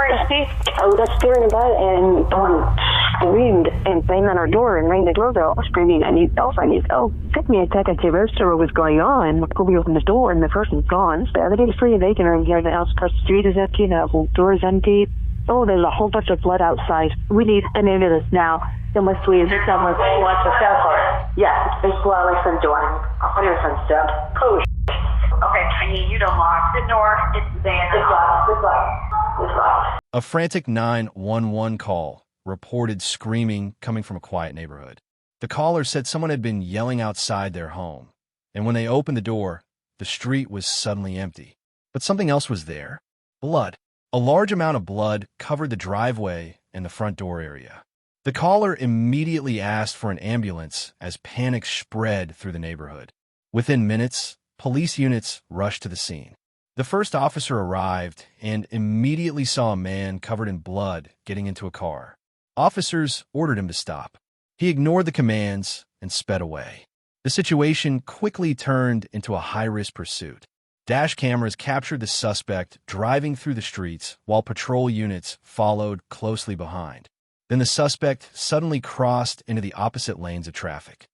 where is he? I was upstairs in bed and screamed and banged on our door and rang the doorbell, screaming, I need help, I need help. It took me a second to register what was going on. We opened the door and the person's gone. The other day, the free and vacant room here, the house across the street is empty, the whole door is empty. Oh, there's a whole bunch of blood outside. We need an ambulance now. Unless we someone wants a cell phone. Yeah, there's blood on my front door. On your front step. Oh, okay, I need you to lock the door. It's there. It's locked. A frantic 911 call reported screaming coming from a quiet neighborhood. The caller said someone had been yelling outside their home, and when they opened the door, the street was suddenly empty. But something else was there. Blood. A large amount of blood covered the driveway and the front door area. The caller immediately asked for an ambulance as panic spread through the neighborhood. Within minutes, police units rushed to the scene. The first officer arrived and immediately saw a man covered in blood getting into a car. Officers ordered him to stop. He ignored the commands and sped away. The situation quickly turned into a high-risk pursuit. Dash cameras captured the suspect driving through the streets while patrol units followed closely behind. Then the suspect suddenly crossed into the opposite lanes of traffic.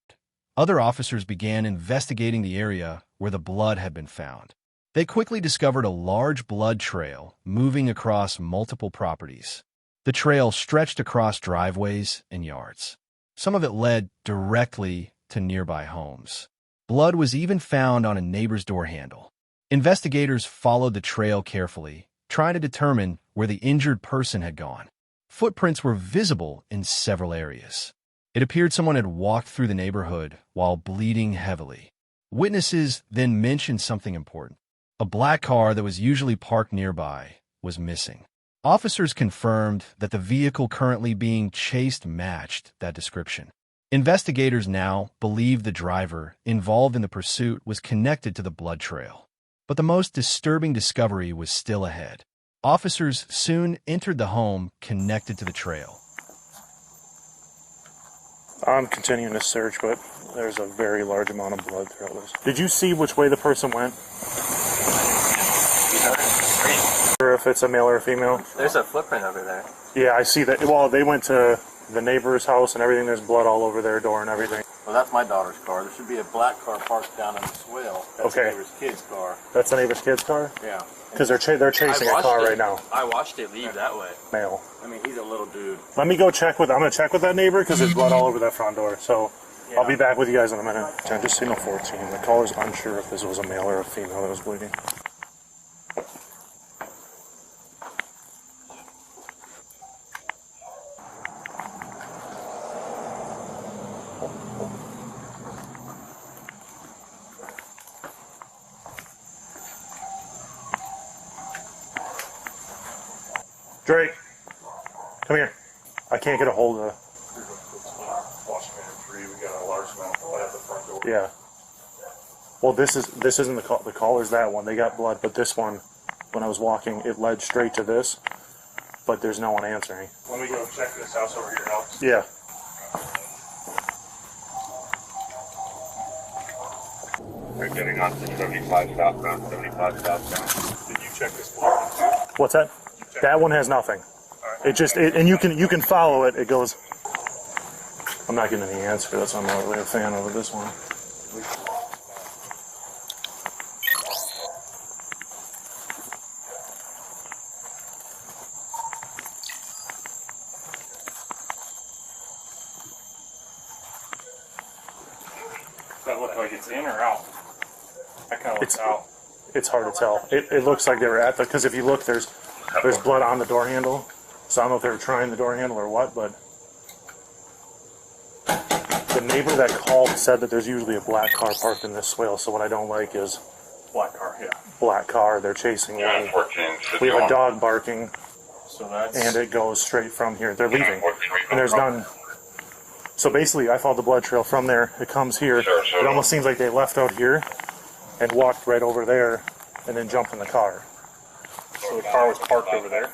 Other officers began investigating the area where the blood had been found. They quickly discovered a large blood trail moving across multiple properties. The trail stretched across driveways and yards. Some of it led directly to nearby homes. Blood was even found on a neighbor's door handle. Investigators followed the trail carefully, trying to determine where the injured person had gone. Footprints were visible in several areas. It appeared someone had walked through the neighborhood while bleeding heavily. Witnesses then mentioned something important. A black car that was usually parked nearby was missing. Officers confirmed that the vehicle currently being chased matched that description. Investigators now believe the driver involved in the pursuit was connected to the blood trail. But the most disturbing discovery was still ahead. Officers soon entered the home connected to the trail. I'm continuing to search, but there's a very large amount of blood throughout this. Did you see which way the person went? Or if it's a male or a female? There's a footprint over there. Yeah, I see that. Well, they went to the neighbor's house and everything. There's blood all over their door and everything. Well, that's my daughter's car. There should be a black car parked down in the swale. That's okay. The neighbor's kid's car. That's the neighbor's kid's car? Yeah. Because they're chasing a car right now. I watched it leave that way. Male. I mean, he's a little dude. Let me go check with. I'm going to check with that neighbor because there's blood all over that front door. So yeah. I'll be back with you guys in a minute. I just signal 14. The caller's unsure if this was a male or a female that was bleeding. Drake, come here. I can't get a hold of We got a large amount of blood at the front door. Yeah. Well, this isn't the call. The caller's that one. They got blood, but this one, when I was walking, it led straight to this. But there's no one answering. Let me go check this house over here now. Yeah. We're getting on to 75 southbound, 75 southbound. Did you check this blood? What's that? That one has nothing. It just, and you can follow it. It goes. I'm not getting any answer. That's why I'm not really a fan of this one. Does that look like it's in or out? That kind of looks out. It's hard to tell. It looks like they were at the, because if you look, there's blood on the door handle. So I don't know if they were trying the door handle or what, but the neighbor that called said that there's usually a black car parked in this swale. So what I don't like is black car, yeah. Black car. They're chasing yeah, one. We have a dog barking, so that's, and it goes straight from here. They're leaving, and there's none. So basically, I followed the blood trail from there. It comes here. It almost seems like they left out here and walked right over there, and then jumped in the car. So the car was parked over there?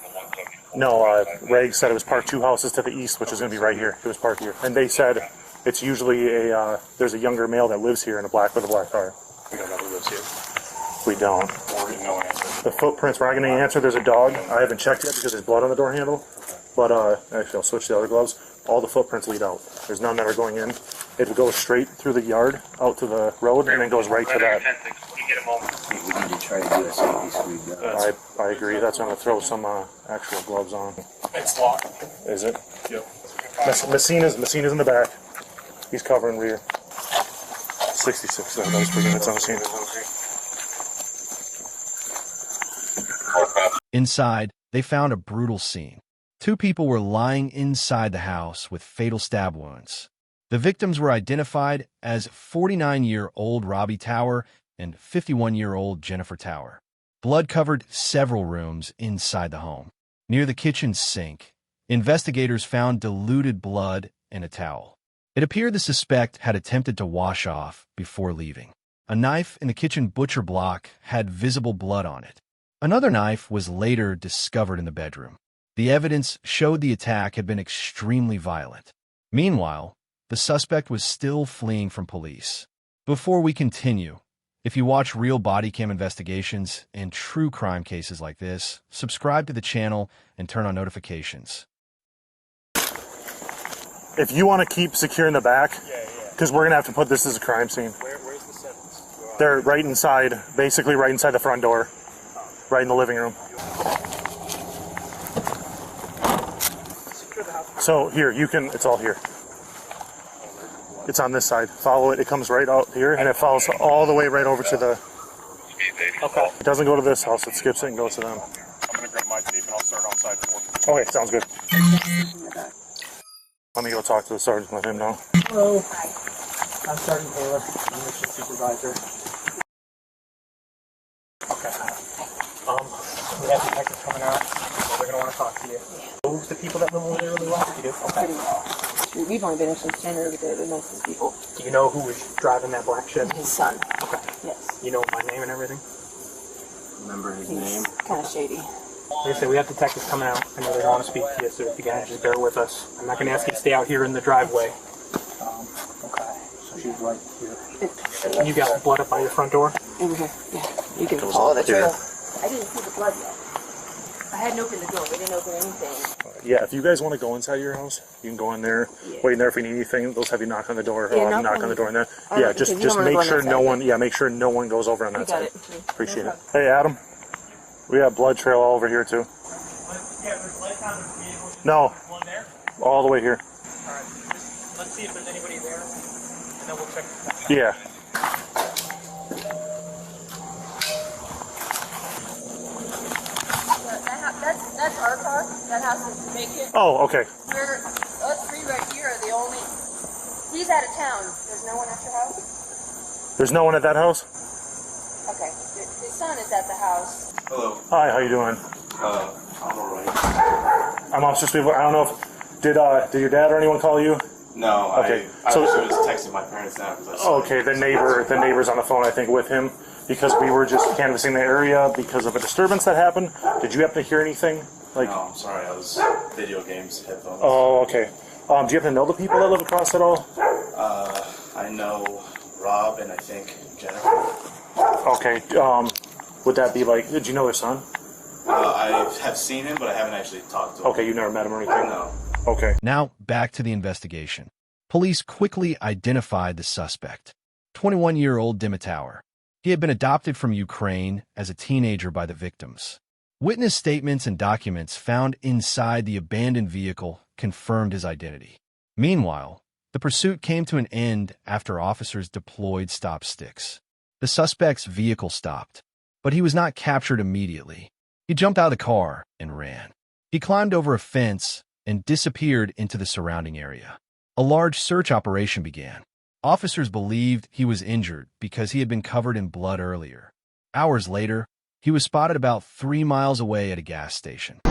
No, Reg said it was parked 2 houses to the east, which is going to be right here. It was parked here. And they said it's usually there's a younger male that lives here with a black car. We don't know who lives here. We don't. Or no answer. The footprints, we're not getting any answer. There's a dog. I haven't checked yet because there's blood on the door handle. But actually, I'll switch to the other gloves. All the footprints lead out. There's none that are going in. It goes straight through the yard, out to the road, and then goes right to that. We need to try to do a safety sweep. I agree. That's why I'm going to throw some actual gloves on. It's locked. Is it? Yep. Messina's in the back. He's covering rear. 66 those per units on the scene. Inside, they found a brutal scene. 2 people were lying inside the house with fatal stab wounds. The victims were identified as 49-year-old Robbie Tower and 51-year-old Jennifer Tower. Blood covered several rooms inside the home. Near the kitchen sink, investigators found diluted blood and a towel. It appeared the suspect had attempted to wash off before leaving. A knife in the kitchen butcher block had visible blood on it. Another knife was later discovered in the bedroom. The evidence showed the attack had been extremely violent. Meanwhile, the suspect was still fleeing from police. Before we continue, if you watch real body cam investigations and true crime cases like this, subscribe to the channel and turn on notifications. If you want to keep securing the back, because we're going to have to put this as a crime scene. Where's the sentence? They're right inside, basically right inside the front door, right in the living room. So here, you can, it's all here. It's on this side. Follow it, it comes right out here, and it follows all the way right over to the... Okay. It doesn't go to this house, it skips it and goes to them. I'm going to grab my tape and I'll start on side 4. Okay, sounds good. Let me go talk to the sergeant and let him know. Hello. I'm Sergeant Taylor. I'm the shift supervisor. Okay. We have detectives coming out. They're going to want to talk to you. Who's the people that live over there really well? You do? Okay. We've only been here since January with most of the people. Do you know who was driving that black Chevy? His son. Okay. Yes. You know my name and everything? Remember his He's name? kind of shady. Like I said, we have detectives coming out. I know they want to speak to you, so if you guys just bear with us. I'm not going to ask you to stay out here in the driveway. Okay. So she's right here. You got blood up by your front door? Over here. Yeah. You can follow the trail. I didn't see the blood yet. I hadn't opened the door. We didn't open anything. Yeah, if you guys want to go inside your house, you can go in there, wait in there if you need anything. They'll have you knock on the door, or I'll knock on the door in there. Yeah, just make sure no one, make sure no one goes over on that side. Appreciate it. Hey, Adam, we got blood trail all over here too. No, all the way here. All right. Let's see if there's anybody there, and then we'll check. Yeah. That's our car. That house is vacant. Oh, okay. Us 3 right here are the only... He's out of town. There's no one at your house? There's no one at that house? Okay. His son is at the house. Hello. Hi, how you doing? I'm alright. I'm Officer Spiegel. I don't know if... Did your dad or anyone call you? No, Okay. I So- was just texting my parents now. Okay, the neighbor's on the phone, I think, with him, because we were just canvassing the area because of a disturbance that happened. Did you happen to hear anything? Like, No, I'm sorry. I was video games, headphones. oh, okay. Do you happen to know the people that live across at all? I know Rob and I think Jennifer. Okay. Would that be like? Did you know their son? I have seen him, but I haven't actually talked to him. Okay, you never met him or anything. No. Okay. Now, back to the investigation. Police quickly identified the suspect, 21-year-old Dimitower. He had been adopted from Ukraine as a teenager by the victims. Witness statements and documents found inside the abandoned vehicle confirmed his identity. Meanwhile, the pursuit came to an end after officers deployed stop sticks. The suspect's vehicle stopped, but he was not captured immediately. He jumped out of the car and ran. He climbed over a fence and disappeared into the surrounding area. A large search operation began. Officers believed he was injured because he had been covered in blood earlier. Hours later, he was spotted about 3 miles away at a gas station.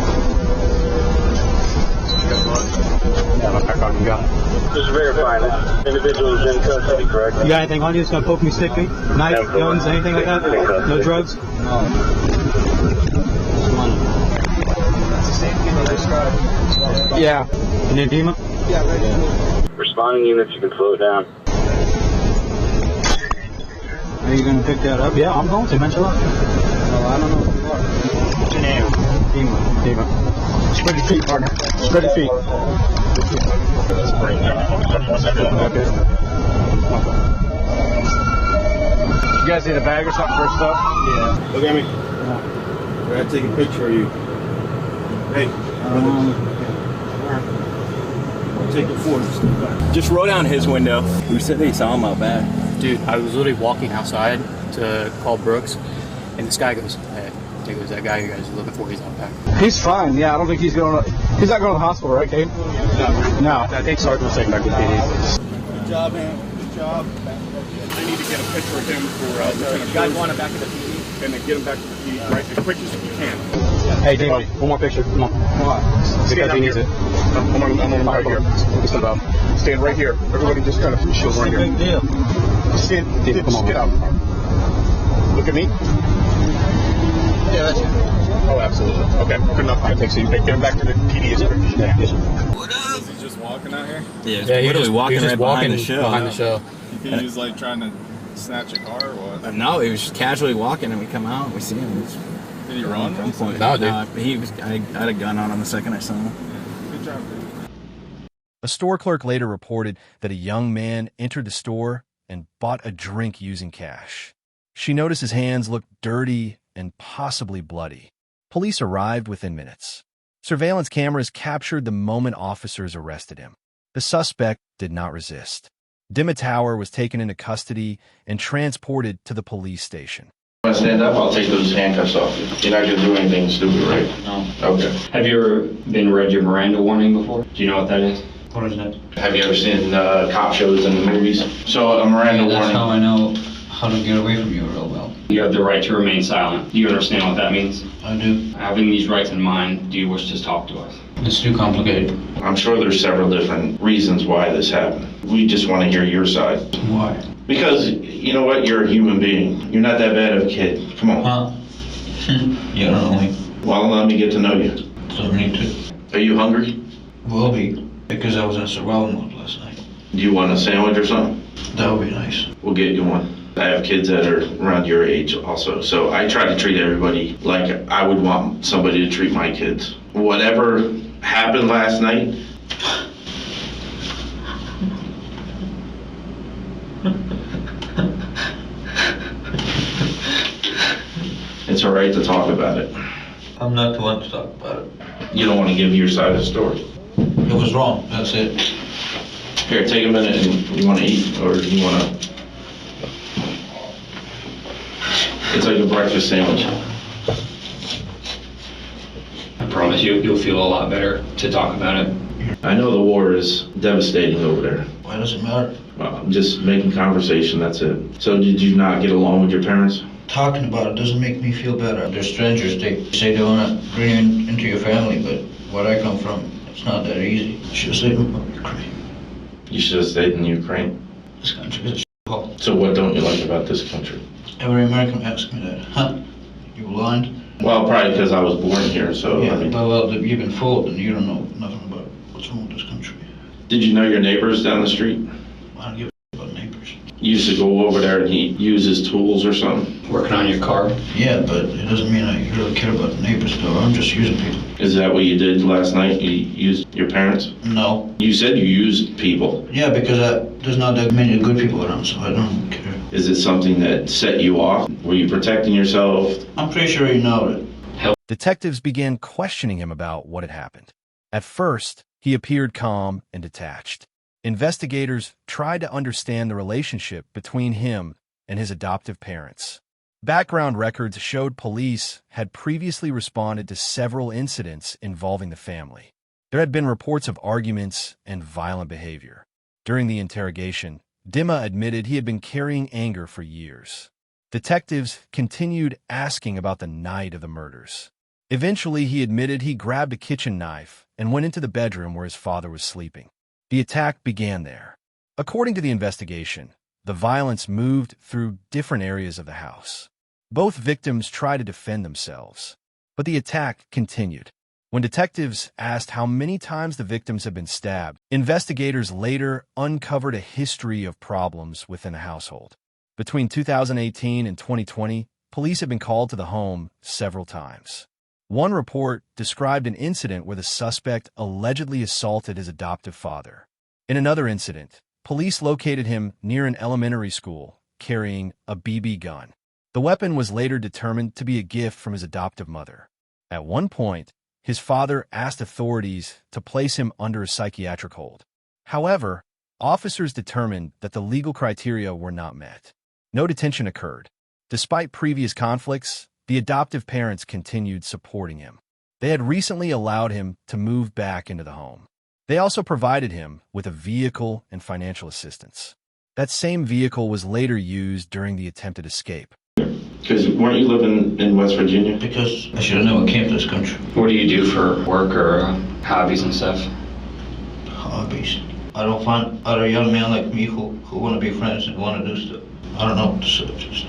Just verifying it. Individuals in custody, correct? You got anything on you that's gonna poke me, stick me? Knife, guns, anything like that? No drugs? No. Yeah. An edema? Yeah, right here. Responding units, you can slow it down. Are you gonna pick that up? Yeah, I'm going to, mention up. I don't know who you are. What's your name? Dima. Spread your feet, partner. Spread your feet. Okay. You guys need a bag or something for stuff? Yeah. Look at me. I gotta take a picture of you. Hey. I'll take it for you. Just roll down his window. Who said they saw him out back? Dude, I was literally walking outside to call Brooks, and this guy goes, hey, he goes, that guy you guys are looking for, he's out back. He's fine. Yeah, I don't think he's going to... He's not going to the hospital, right, Dave? No. I think Sergeant was taken back to the PD. Good job, man. Good job. I need to get a picture of him for Lieutenant You guys want him back to the PD? and then get him back to the PD right as quick as you can. Hey, Dave, one more picture. Come on. Stand Because he needs it. I'm on right here. Stand right here. Everybody just kind of shield right here. Big deal. Stand, Dave, come on. get out. Look at me. Yeah, that's it. Oh, absolutely. Okay, good enough. I think so. You get him back to the PD as quick as you can. Is he just walking out here? Yeah, he was walking just right walking behind the show. You think he was like trying to snatch a car or what? No, he was just casually walking, and we come out and we see him. Did he run? No, dude. He was. I had a gun on him the second I saw him. Good job, dude. A store clerk later reported that a young man entered the store and bought a drink using cash. She noticed his hands looked dirty and possibly bloody. Police arrived within minutes. Surveillance cameras captured the moment officers arrested him. The suspect did not resist. Dimatower was taken into custody and transported to the police station. When I stand up, I'll take those handcuffs off. You're not going to do anything stupid, right? No. Okay. Have you ever been read your Miranda warning before? Do you know what that is? What is that? Have you ever seen cop shows in the movies? So a Miranda That's warning. how I know how to get away from you real well. You have the right to remain silent. Do you understand what that means? I do. Having these rights in mind, do you wish to talk to us? It's too complicated. I'm sure there's several different reasons why this happened. We just want to hear your side. Why? Because, you know what? You're a human being. You're not that bad of a kid. Come on. Huh? You don't know me. Well, let me get to know you. Don't need to. Are you hungry? Will be. Because I was in survival mode last night. Do you want a sandwich or something? That would be nice. We'll get you one. I have kids that are around your age also, so I try to treat everybody like I would want somebody to treat my kids. Whatever happened last night, it's all right to talk about it. I'm not the one to talk about it. You don't want to give your side of the story. It was wrong, that's it. Here, take a minute and you want to eat, or you want to... It's like a breakfast sandwich. I promise you'll feel a lot better to talk about it. I know the war is devastating over there. Why does it matter? Well, I'm just making conversation, that's it. So did you not get along with your parents? Talking about it doesn't make me feel better. They're strangers. They say they want to bring you into your family, but where I come from, it's not that easy. You should have stayed in Ukraine. You should have stayed in Ukraine. This country is a shithole. So what don't you like about this country? Every American asks me that. Huh? You blind? Well, probably because I was born here, so Yeah, I mean... well, you've been fooled and you don't know nothing about what's wrong with this country. Did you know your neighbors down the street? I don't give a about neighbors. You used to go over there and he uses tools or something? Working on your car? Yeah, but it doesn't mean I really care about the neighbors, though. I'm just using people. Is that what you did last night? You used your parents? No. You said you used people. Yeah, because there's not that many good people around, so I don't care. Is it something that set you off? Were you protecting yourself? I'm pretty sure you know it. Detectives began questioning him about what had happened. At first, he appeared calm and detached. Investigators tried to understand the relationship between him and his adoptive parents. Background records showed police had previously responded to several incidents involving the family. There had been reports of arguments and violent behavior. During the interrogation, Dima admitted he had been carrying anger for years. Detectives continued asking about the night of the murders. Eventually, he admitted he grabbed a kitchen knife and went into the bedroom where his father was sleeping. The attack began there. According to the investigation, the violence moved through different areas of the house. Both victims tried to defend themselves, but the attack continued. When detectives asked how many times the victims had been stabbed, investigators later uncovered a history of problems within the household. Between 2018 and 2020, police had been called to the home several times. One report described an incident where the suspect allegedly assaulted his adoptive father. In another incident, police located him near an elementary school carrying a BB gun. The weapon was later determined to be a gift from his adoptive mother. At one point, his father asked authorities to place him under a psychiatric hold. However, officers determined that the legal criteria were not met. No detention occurred. Despite previous conflicts, the adoptive parents continued supporting him. They had recently allowed him to move back into the home. They also provided him with a vehicle and financial assistance. That same vehicle was later used during the attempted escape. Because weren't you living in West Virginia? Because I should have never came to this country. What do you do for work or hobbies and stuff? Hobbies. I don't find other young men like me who want to be friends and want to do stuff. I don't know what to say.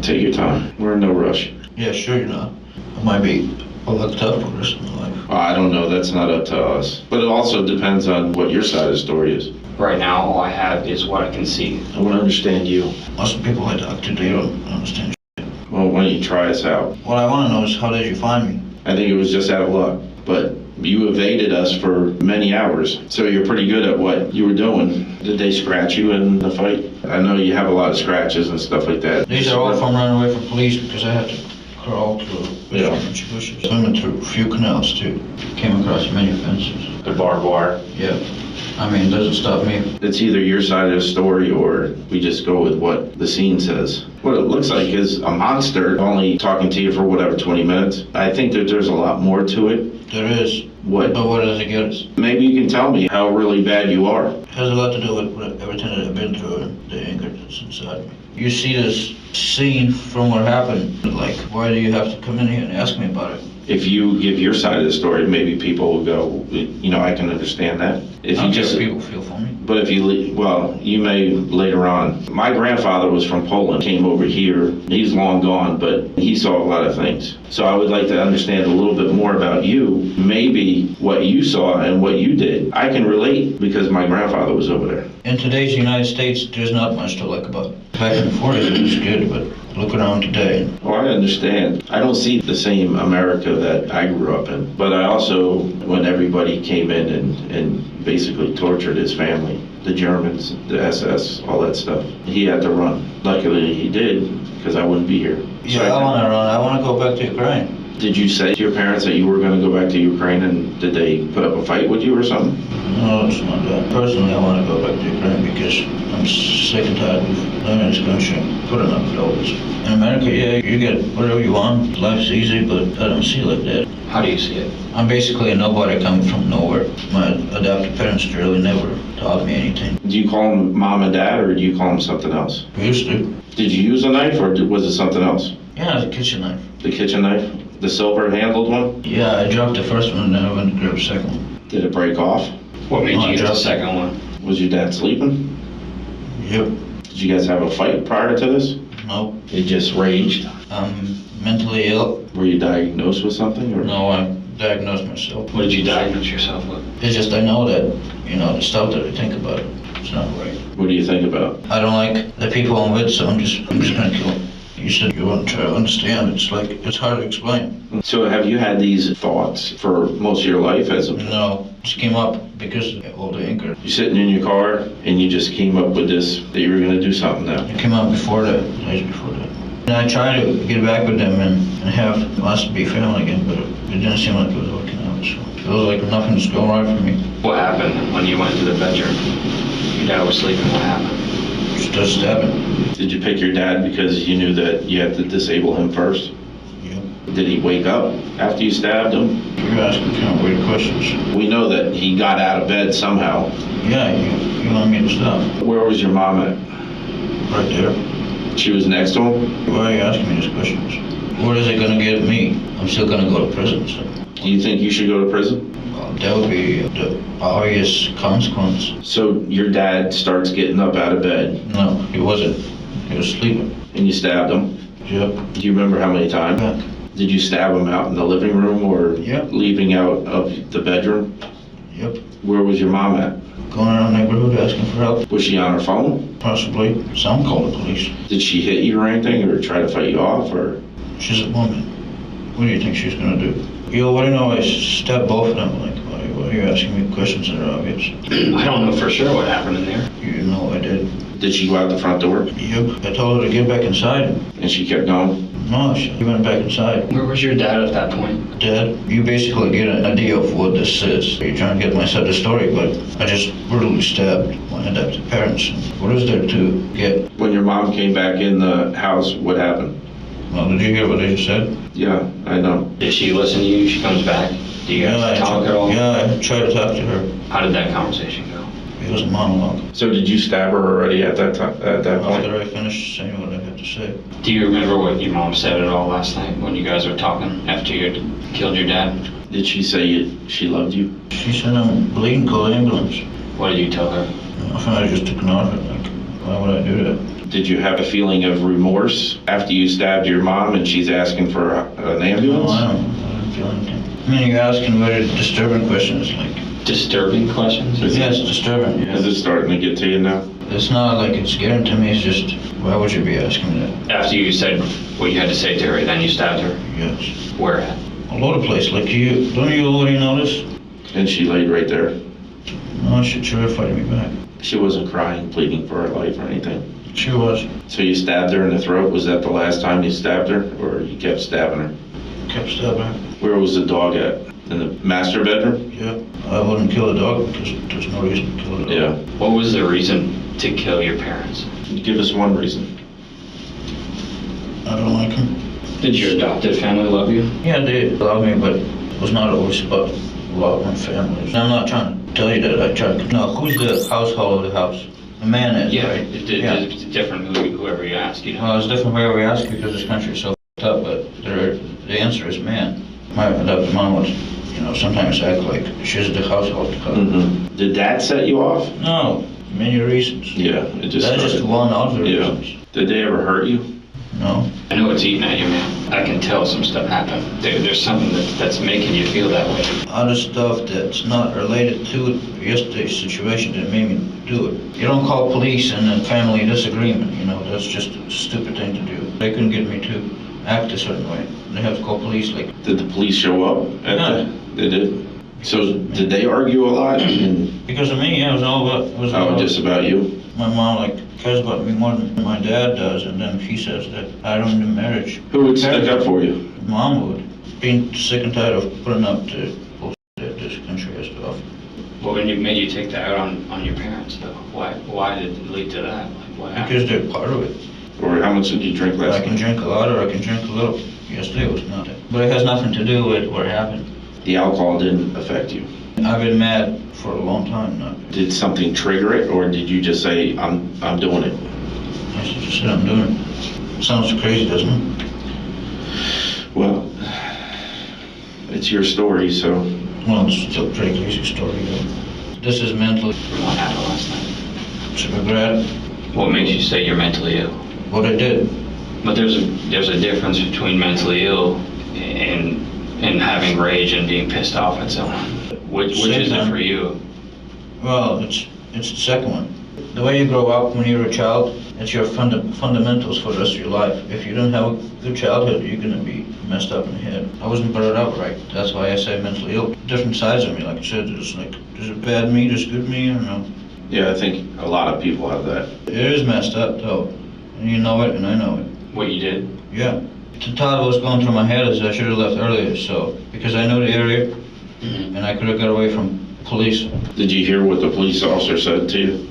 Take your time. We're in no rush. Yeah, sure you're not. I might be looked up for the rest of my life. I don't know. That's not up to us. But it also depends on what your side of the story is. Right now, all I have is what I can see. I want to understand you. Most people I talk to, they don't understand shit. Well, why don't you try us out? What I want to know is, how did you find me? I think it was just out of luck. But you evaded us for many hours, so you're pretty good at what you were doing. Did they scratch you in the fight? I know you have a lot of scratches and stuff like that. These are all from running away from police because I had to crawl through bushes. Swimming through a few canals too. Came across many fences. The barbed wire? Yeah. I mean, it doesn't stop me. It's either your side of the story or we just go with what the scene says. What it looks like is a monster only talking to you for whatever, 20 minutes. I think that there's a lot more to it. There is. What? But what does it get us? Maybe you can tell me how really bad you are. It has a lot to do with everything that I've been through and the anger that's inside me. You see this scene from what happened, like, why do you have to come in here and ask me about it? If you give your side of the story, maybe people will go, you know, I can understand that. If you just people feel for me. But if you, well, you may later on. My grandfather was from Poland, came over here. He's long gone, but he saw a lot of things. So I would like to understand a little bit more about you. Maybe what you saw and what you did. I can relate because my grandfather was over there. In today's United States, there's not much to like about it. Back in the 40s, it was good, but look around today. Oh, I understand. I don't see the same America that I grew up in. But I also, when everybody came in and basically tortured his family, the Germans, the SS, all that stuff, he had to run. Luckily he did, because I wouldn't be here. Yeah, I want to run. I want to go back to Ukraine. Did you say to your parents that you were going to go back to Ukraine, and did they put up a fight with you or something? No, it's not that. Personally, I want to go back to Ukraine because I'm sick and tired of living in this country, putting up with all this. In America, yeah, you get whatever you want. Life's easy, but I don't see it like that. How do you see it? I'm basically a nobody coming from nowhere. My adopted parents really never taught me anything. Do you call them mom and dad, or do you call them something else? We used to. Did you use a knife, or was it something else? Yeah, the kitchen knife. The kitchen knife? The silver-handled one? Yeah, I dropped the first one and then I went to grab the second one. Did it break off? What made you get the second one? Was your dad sleeping? Yep. Did you guys have a fight prior to this? No. It just raged? I'm mentally ill. Were you diagnosed with something? Or? No, I diagnosed myself. What did you diagnose yourself with? It's just I know that, you know, the stuff that I think about it, it's not right. What do you think about? I don't like the people I'm with, so I'm just gonna kill them. You said you wouldn't try to understand. It's like, it's hard to explain. So have you had these thoughts for most of your life as a... No, it just came up because of all the anger. You're sitting in your car and you just came up with this, that you were going to do something now. It came out before that, days before that. And I tried to get back with them and have us be family again, but it didn't seem like it was working out. So it feels like nothing was going right for me. What happened when you went to the bedroom? Your dad was sleeping, what happened? Just stabbing. Did you pick your dad because you knew that you had to disable him first? Yeah. Did he wake up after you stabbed him? You're asking kind of weird questions. We know that he got out of bed somehow. Yeah, you want me to stop? Where was your mom at? Right there. She was next to him? Why are you asking me these questions? What is it going to get me? I'm still going to go to prison, so. Do you think you should go to prison? Well, that would be the obvious consequence. So your dad starts getting up out of bed? No, he wasn't. He was sleeping. And you stabbed him? Yep. Do you remember how many times? Yeah. Did you stab him out in the living room or yep. leaving out of the bedroom? Yep. Where was your mom at? going around the neighborhood asking for help. Was she on her phone? Possibly. Some called the police. Did she hit you or anything, or try to fight you off, or? She's a woman. What do you think she's gonna do? You already know I stabbed both of them. Like, why are you asking me questions that are obvious? I don't know for sure what happened in there. You know I did. Did she go out the front door? Yep. I told her to get back inside. And she kept going? No, she went back inside. Where was your dad at that point? Dad, you basically get an idea of what this is. You're trying to get my side of the story, but I just brutally stabbed my adopted parents. What is there to get? When your mom came back in the house, what happened? Well, did you hear what I just said? Yeah, I know. Did she listen to you? She comes back. Do you guys talk at all? Yeah, I tried to talk to her. How did that conversation go? It was a monologue. So did you stab her already at that time? At that point? After I finished saying what I had to say. Do you remember what your mom said at all last night when you guys were talking after you had killed your dad? Did she say she loved you? She said I'm bleeding, call the ambulance. What did you tell her? I just ignored her. Like, why would I do that? Did you have a feeling of remorse after you stabbed your mom and she's asking for an ambulance? No, I don't feel anything. I mean, you're asking very disturbing questions, like... Disturbing questions? Yeah, it's disturbing, yeah. Is it starting to get to you now? It's not like it's getting to me, it's just, why would you be asking me that? After you said what you had to say to her, then you stabbed her? Yes. Where at? A lot of places, like you, don't you already notice? And she laid right there? No, she tried fighting me back. She wasn't crying, pleading for her life or anything? She was. So you stabbed her in the throat? Was that the last time you stabbed her? Or you kept stabbing her? Kept stabbing her. Where was the dog at? In the master bedroom? Yeah. I wouldn't kill a dog because there's no reason to kill a dog. Yeah. What was the reason to kill your parents? Give us one reason. I don't like him. Did your adopted family love you? Yeah, they love me, but it was not always about love and family. I'm not trying to tell you that I tried to... No, who's the household of the house? The man is, yeah, right? It's different whoever you ask, you know? Well, it's different whoever you ask because this country is so f***ed up, but the answer is man. My adopted mom would, sometimes act like she's the household. Mm-hmm. Did that set you off? No, many reasons. Yeah, it just That's just one of the reasons. Did they ever hurt you? No. I know it's eating at you, man. I can tell some stuff happened. There's something that's making you feel that way. Other stuff that's not related to yesterday's situation that made me do it. You don't call police in a family disagreement, that's just a stupid thing to do. They couldn't get me to act a certain way. They have to call police, like... Did the police show up? No. They did? So did they argue a lot? Because of me, yeah, it was all about... just about you? My mom, cares about me more than my dad does, and then she says that I don't do marriage. Who would stick up for you? Mom would. Being sick and tired of putting up to bullshit that this country has to offer. Well, when you made you take that out on your parents, though, why did it lead to that? What happened? Because they're part of it. Or how much did you drink last night? I can drink a lot or I can drink a little. Yesterday was nothing. But it has nothing to do with what happened. The alcohol didn't affect you? I've been mad for a long time now. Did something trigger it, or did you just say, I'm doing it? I just said I'm doing it. Sounds crazy, doesn't it? Well, it's your story, so... Well, it's still a pretty crazy story, though. This is mentally... What happened last night? It's a regret. What makes you say you're mentally ill? What I did. But there's a difference between mentally ill and having rage and being pissed off at someone. Which is it for you? Well, it's the second one. The way you grow up when you're a child, it's your fundamentals for the rest of your life. If you don't have a good childhood, you're going to be messed up in the head. I wasn't brought up right. That's why I say mentally ill. Different sides of me, like I said, there's a bad me, there's good me, I don't know. Yeah, I think a lot of people have that. It is messed up, though. And you know it, and I know it. What you did? Yeah. The thought was going through my head is I should have left earlier, because I know the area, and I could have got away from police. Did you hear what the police officer said to you?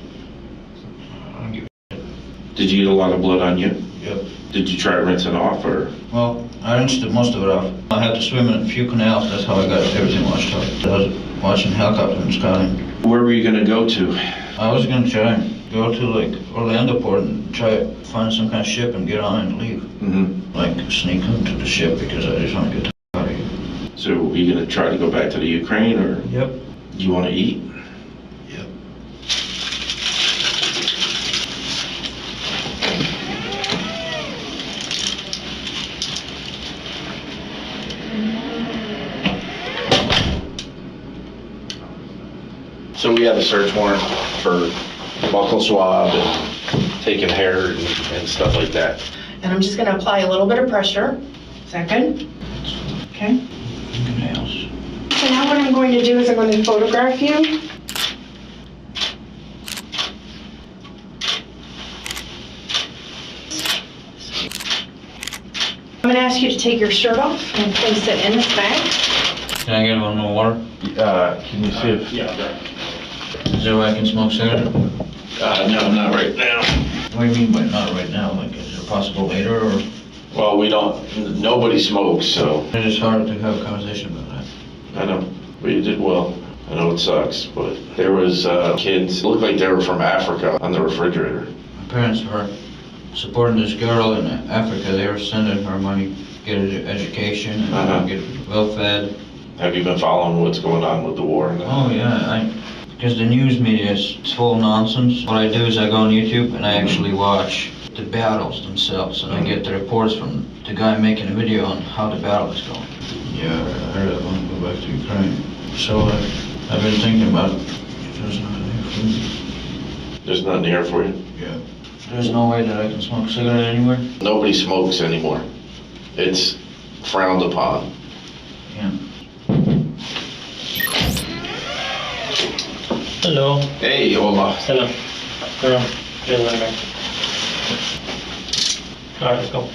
I don't give a shit. Did you get a lot of blood on you? Yep. Did you try to rinse it off, or? Well, I rinsed most of it off. I had to swim in a few canals, that's how I got everything washed out. I was watching helicopters in Scotland. Where were you going to go to? I was going to try and go to Orlando port and try to find some kind of ship and get on and leave. Mm-hmm. Sneak into the ship because I just want to get out of here. So are you going to try to go back to the Ukraine, or? Yep. Do you want to eat? Yep. So we have a search warrant for buccal swab and taking hair and stuff like that. And I'm just going to apply a little bit of pressure. Is that good? Okay. Fingernails. So now what I'm going to do is I'm going to photograph you. I'm going to ask you to take your shirt off and place it in this bag. Can I get one more water? Can you see if... Is there a way I can smoke cigarette? No, not right now. What do you mean by not right now? Like, is it possible later, or? Well, we don't... Nobody smokes, so... It's just hard to have a conversation about that. I know. But you did well. I know it sucks, but there was kids, looked like they were from Africa on the refrigerator. My parents were supporting this girl in Africa. They were sending her money, get her education, and get well fed. Have you been following what's going on with the war? Oh yeah, because the news media is full nonsense. What I do is I go on YouTube and I actually watch the battles themselves, and I get the reports from the guy making a video on how the battle is going. Yeah, I really want to go back to Ukraine. So I've been thinking about it. There's nothing here for me. There's nothing here for you? Yeah. There's no way that I can smoke a cigarette anywhere? Nobody smokes anymore. It's frowned upon. Yeah. Hello. Hey, hola. Hello. All right, let's go.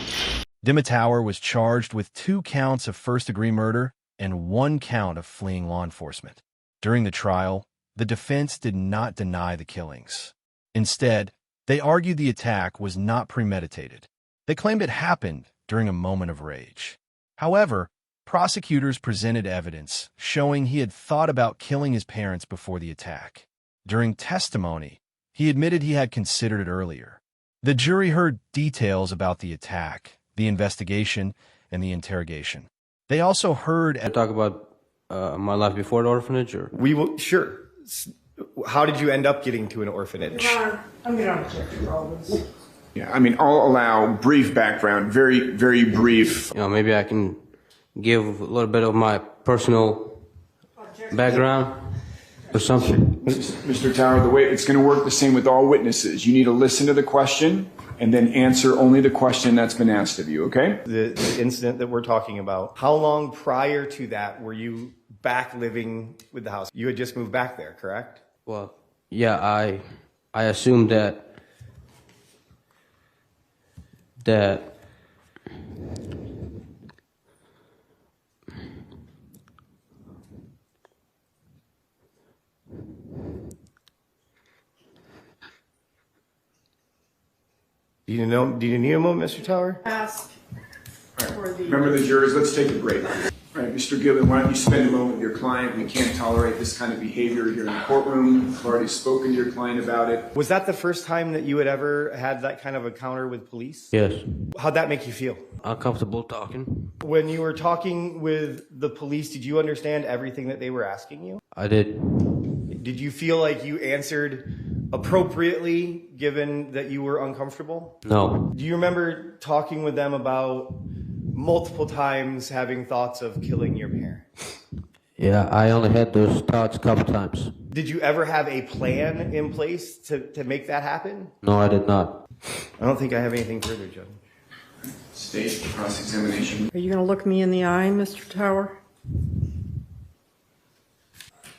Dimmitauer was charged with 2 counts of first-degree murder and 1 count of fleeing law enforcement. During the trial, the defense did not deny the killings. Instead, they argued the attack was not premeditated. They claimed it happened during a moment of rage. However, prosecutors presented evidence showing he had thought about killing his parents before the attack. During testimony, he admitted he had considered it earlier. The jury heard details about the attack, the investigation, and the interrogation. They also heard... Talk about my life before the orphanage, or? We will, sure. How did you end up getting to an orphanage? I'm going to check for all this. Yeah, I mean, I'll allow brief background, very, very brief. You know, maybe I can give a little bit of my personal background or something. Mr. Tower, the way it's going to work the same with all witnesses. You need to listen to the question and then answer only the question that's been asked of you, okay? The incident that we're talking about, how long prior to that were you back living with the house? You had just moved back there, correct? Well, yeah, I assumed that Do you need a moment, Mr. Tower? Ask. Remember the jurors, let's take a break. All right, Mr. Gibbon, why don't you spend a moment with your client? We can't tolerate this kind of behavior here in the courtroom. I've already spoken to your client about it. Was that the first time that you had ever had that kind of encounter with police? Yes. How'd that make you feel? Uncomfortable talking. When you were talking with the police, did you understand everything that they were asking you? I did. Did you feel like you answered appropriately, given that you were uncomfortable? No. Do you remember talking with them about multiple times having thoughts of killing your parents? Yeah, I only had those thoughts a couple times. Did you ever have a plan in place to make that happen? No, I did not. I don't think I have anything further, Judge. State cross-examination. Are you going to look me in the eye, Mr. Tower?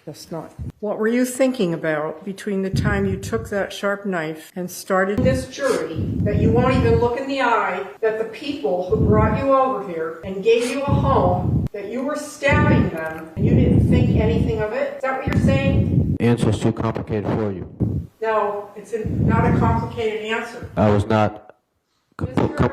That's not. What were you thinking about between the time you took that sharp knife and started this jury that you won't even look in the eye, that the people who brought you over here and gave you a home, that you were stabbing them and you didn't think anything of it? Is that what you're saying? The answer's too complicated for you. No, it's not a complicated answer. I was not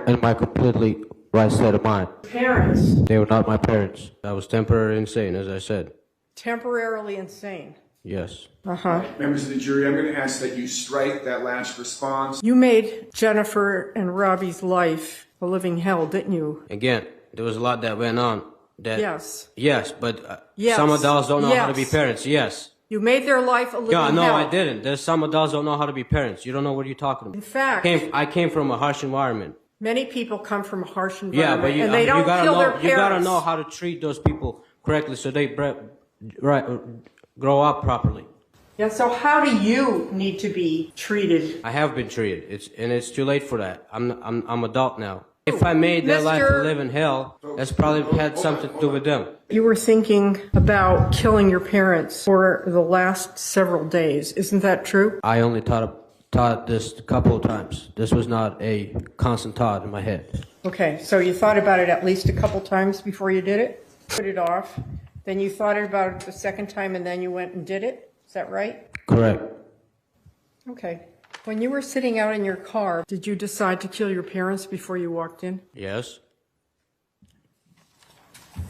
in my completely right state of mind. Parents. They were not my parents. I was temporarily insane, as I said. Temporarily insane. Yes. Uh-huh. Members of the jury, I'm going to ask that you strike that last response. You made Jennifer and Robbie's life a living hell, didn't you? Again, there was a lot that went on. Yes. Yes, but yes. Some adults don't know how to be parents. Yes. You made their life a living hell. No, I didn't. There's some adults don't know how to be parents. You don't know what you're talking about. In fact, I came from a harsh environment. Many people come from a harsh environment, yeah, but and they don't kill their parents. You gotta know how to treat those people correctly so they grow up properly. Yeah, so how do you need to be treated? I have been treated. It's too late for that. I'm adult now. If I made their life to live in hell, that's probably had something to do with them. You were thinking about killing your parents for the last several days. Isn't that true? I only thought this a couple of times. This was not a constant thought in my head. Okay, so you thought about it at least a couple times before you did it? Put it off. Then you thought about it the second time and then you went and did it? Is that right? Correct. Okay. When you were sitting out in your car, did you decide to kill your parents before you walked in? Yes. I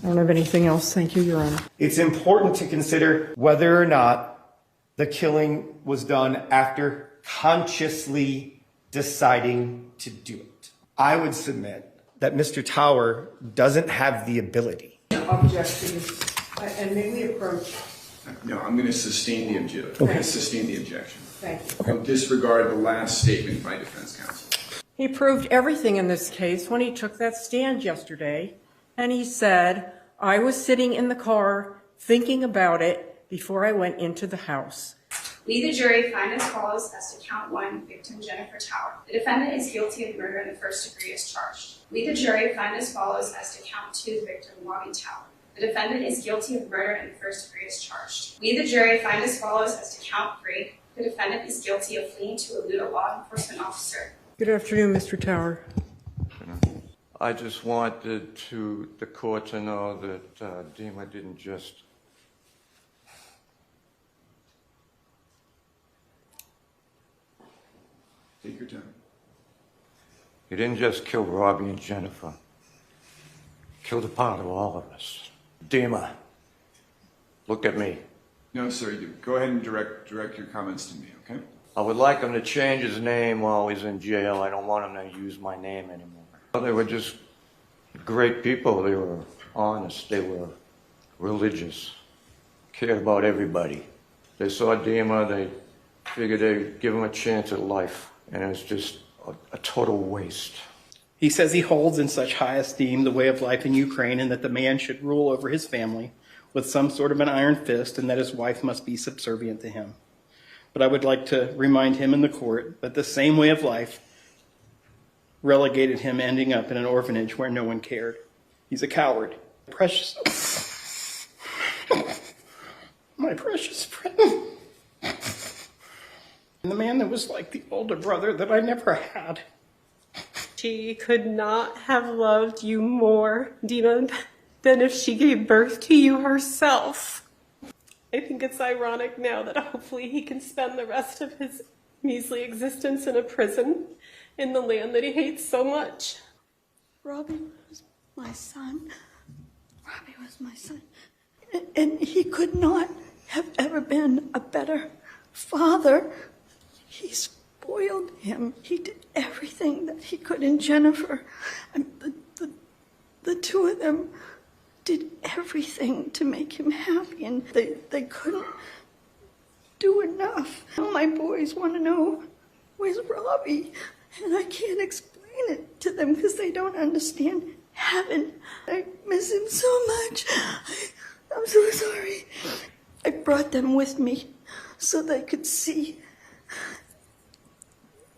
don't have anything else. Thank you, Your Honor. It's important to consider whether or not the killing was done after consciously deciding to do it. I would submit that Mr. Tower doesn't have the ability. Objection. And may we approach? No, I'm going to sustain the objection. I'm going to sustain the objection. Thank you. I'll disregard the last statement by defense counsel. He proved everything in this case when he took that stand yesterday, and he said, I was sitting in the car thinking about it before I went into the house. We, the jury, find as follows as to count 1, victim Jennifer Tower. The defendant is guilty of murder in the first degree as charged. We, the jury, find as follows as to count 2, victim Logan Tower. The defendant is guilty of murder in the first degree as charged. We, the jury, find as follows as to count 3. The defendant is guilty of fleeing to elude a law enforcement officer. Good afternoon, Mr. Tower. I just wanted the court to know that Dima didn't just take your time. He didn't just kill Robbie and Jennifer. He killed a part of all of us. Dima, look at me. No, sir. Go ahead and direct your comments to me, okay? I would like him to change his name while he's in jail. I don't want him to use my name anymore. They were just great people. They were honest. They were religious. Cared about everybody. They saw Dima. They figured they'd give him a chance at life. And it was just a total waste. He says he holds in such high esteem the way of life in Ukraine and that the man should rule over his family with some sort of an iron fist and that his wife must be subservient to him. But I would like to remind him in the court that the same way of life relegated him ending up in an orphanage where no one cared. He's a coward. Precious. My precious friend. And the man that was like the older brother that I never had. She could not have loved you more, Dima, than if she gave birth to you herself. I think it's ironic now that hopefully he can spend the rest of his measly existence in a prison in the land that he hates so much. Robbie was my son. Robbie was my son. And he could not have ever been a better father. He spoiled him. He did everything that he could in Jennifer. The two of them did everything to make him happy, and they couldn't do enough. My boys want to know, where's Robbie? And I can't explain it to them because they don't understand heaven. I miss him so much. I'm so sorry. I brought them with me so they could see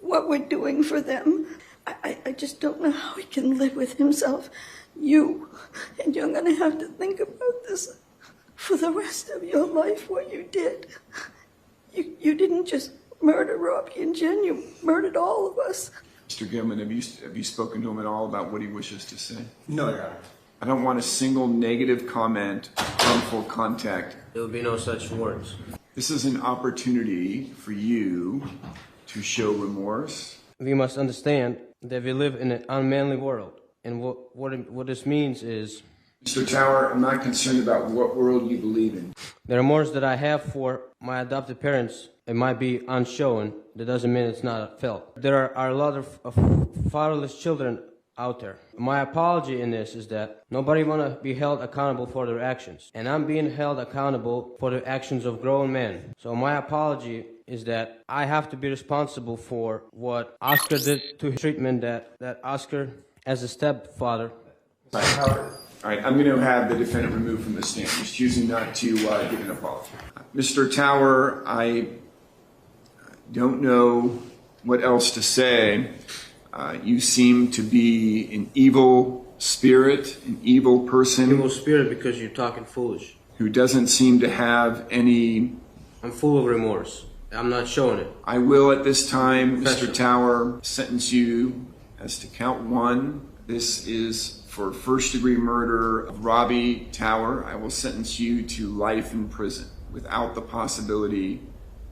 what we're doing for them. I just don't know how he can live with himself. And you're going to have to think about this for the rest of your life, what you did. You didn't just murder Robbie and Jen, you murdered all of us. Mr. Gilman, have you spoken to him at all about what he wishes to say? No, Your Honor. I don't want a single negative comment, harmful contact. There will be no such words. This is an opportunity for you to show remorse. We must understand that we live in an unmanly world. And what this means is... Mr. Tower, I'm not concerned about what world you believe in. The remorse that I have for my adopted parents, it might be unshown. That doesn't mean it's not felt. There are a lot of fatherless children out there. My apology in this is that nobody want to be held accountable for their actions. And I'm being held accountable for the actions of grown men. So my apology is that I have to be responsible for what Oscar did to his treatment, that Oscar, as a stepfather... All right, I'm going to have the defendant removed from the stand. He's choosing not to give an apology. Mr. Tower, I don't know what else to say. You seem to be an evil spirit, an evil person. Evil spirit because you're talking foolish. Who doesn't seem to have any... I'm full of remorse. I'm not showing it. I will at this time, Mr. Tower, sentence you as to count 1. This is for first-degree murder of Robbie Tower. I will sentence you to life in prison without the possibility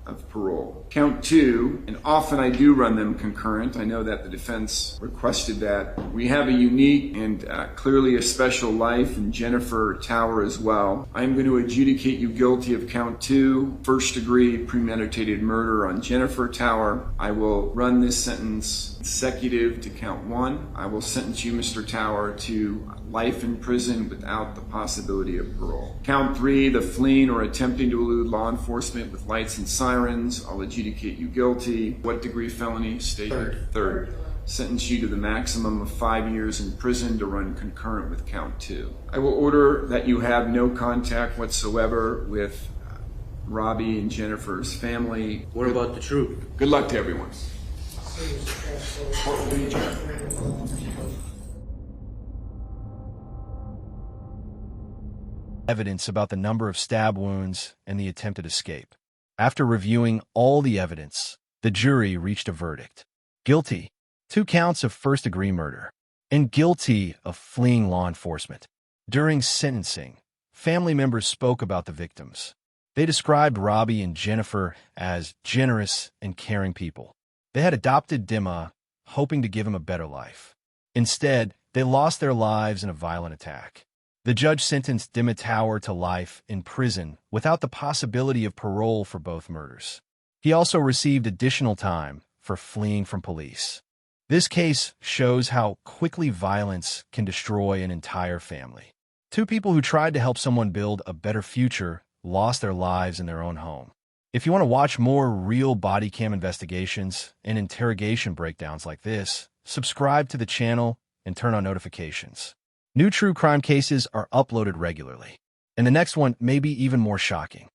of parole. Count 2, and often I do run them concurrent. I know that the defense requested that. We have a unique and clearly a special life in Jennifer Tower as well. I'm going to adjudicate you guilty of count 2, first-degree premeditated murder on Jennifer Tower. I will run this sentence consecutive to count 1. I will sentence you, Mr. Tower, to life in prison without the possibility of parole. Count 3, the fleeing or attempting to elude law enforcement with lights and sirens. I'll adjudicate you guilty. What degree felony? State third. Sentence you to the maximum of 5 years in prison to run concurrent with count 2. I will order that you have no contact whatsoever with Robbie and Jennifer's family. What about the truth? Good luck to everyone. Court will be adjourned. Evidence about the number of stab wounds and the attempted escape. After reviewing all the evidence, the jury reached a verdict. Guilty, 2 counts of first-degree murder, and guilty of fleeing law enforcement. During sentencing, family members spoke about the victims. They described Robbie and Jennifer as generous and caring people. They had adopted Dima, hoping to give him a better life. Instead, they lost their lives in a violent attack. The judge sentenced Dima Tower to life in prison without the possibility of parole for both murders. He also received additional time for fleeing from police. This case shows how quickly violence can destroy an entire family. 2 people who tried to help someone build a better future lost their lives in their own home. If you want to watch more real body cam investigations and interrogation breakdowns like this, subscribe to the channel and turn on notifications. New true crime cases are uploaded regularly, and the next one may be even more shocking.